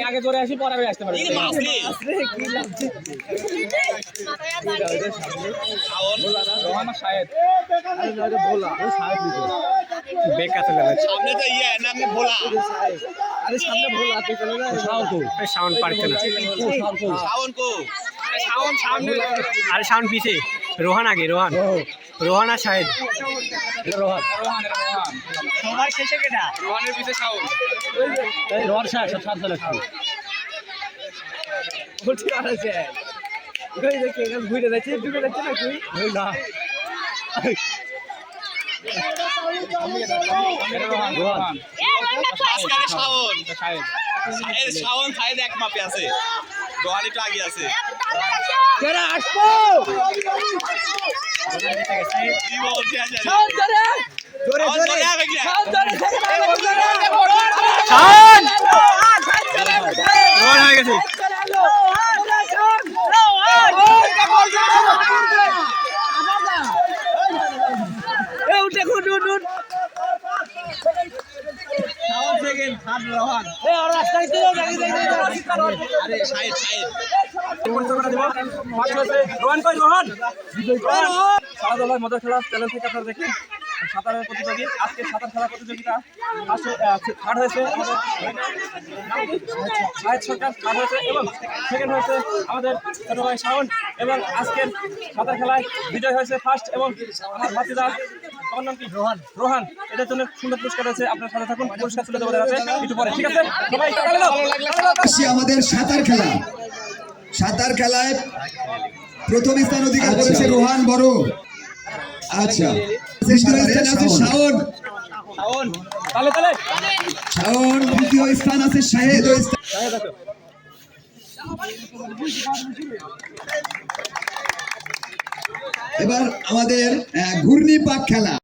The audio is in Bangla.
আগে জোরে আসি পরে আমি আসতে পারি সামনে তো ইয়ে না ভোলা আরে সামনে ভোলা আছে চলে না সাউন্ড পারছে না শাওন কো শাওন সামনে আরে সাউন্ড পিছে রোহান আগে রোহান আর শাহেদ রোহান সবার শেষে কেটা রোহানের পিছে শাওন রোহান সাত লাগছে বলছি আছে কই দেখে এখানে ঘুরে যাচ্ছে ঢুকে যাচ্ছে না কই না রোহান মাঝখানে শাওন শাওন সাইড এক মাপে আছে রোহান একটু আগে আছে কেরা আসবো কি বলছে আজ শাওন ধরে জোরে শাওন ধরে শাওন রোহান হয়ে গেছে আরে সাইড খেলাধুলার মজার খেলা চ্যানেল থেকে আপনারা দেখেন সাঁতারের প্রতিযোগী আজকে সাঁতার খেলা প্রতিযোগিতা থার্ড হয়েছে শাহেদ সরকার থার্ড হয়েছে এবং সেকেন্ড হয়েছে আমাদের ছোট ভাই শাওন এবং আজকের সাঁতার খেলায় বিজয় হয়েছে ফার্স্ট এবং আমার ভাতিজা আমার নাম কি রোহান এটার জন্য সুন্দর পুরস্কার রয়েছে আপনার সাথে থাকুন পুরস্কার তুলে দেওয়া আছে একটু পরে ঠিক আছে সবাই আমাদের সাঁতার খেলায় প্রথম স্থান অধিকার করেছে রোহান বড় আচ্ছা শাওন দ্বিতীয় স্থান আছে শাহেদ এবার আমাদের ঘূর্ণি পাক খেলা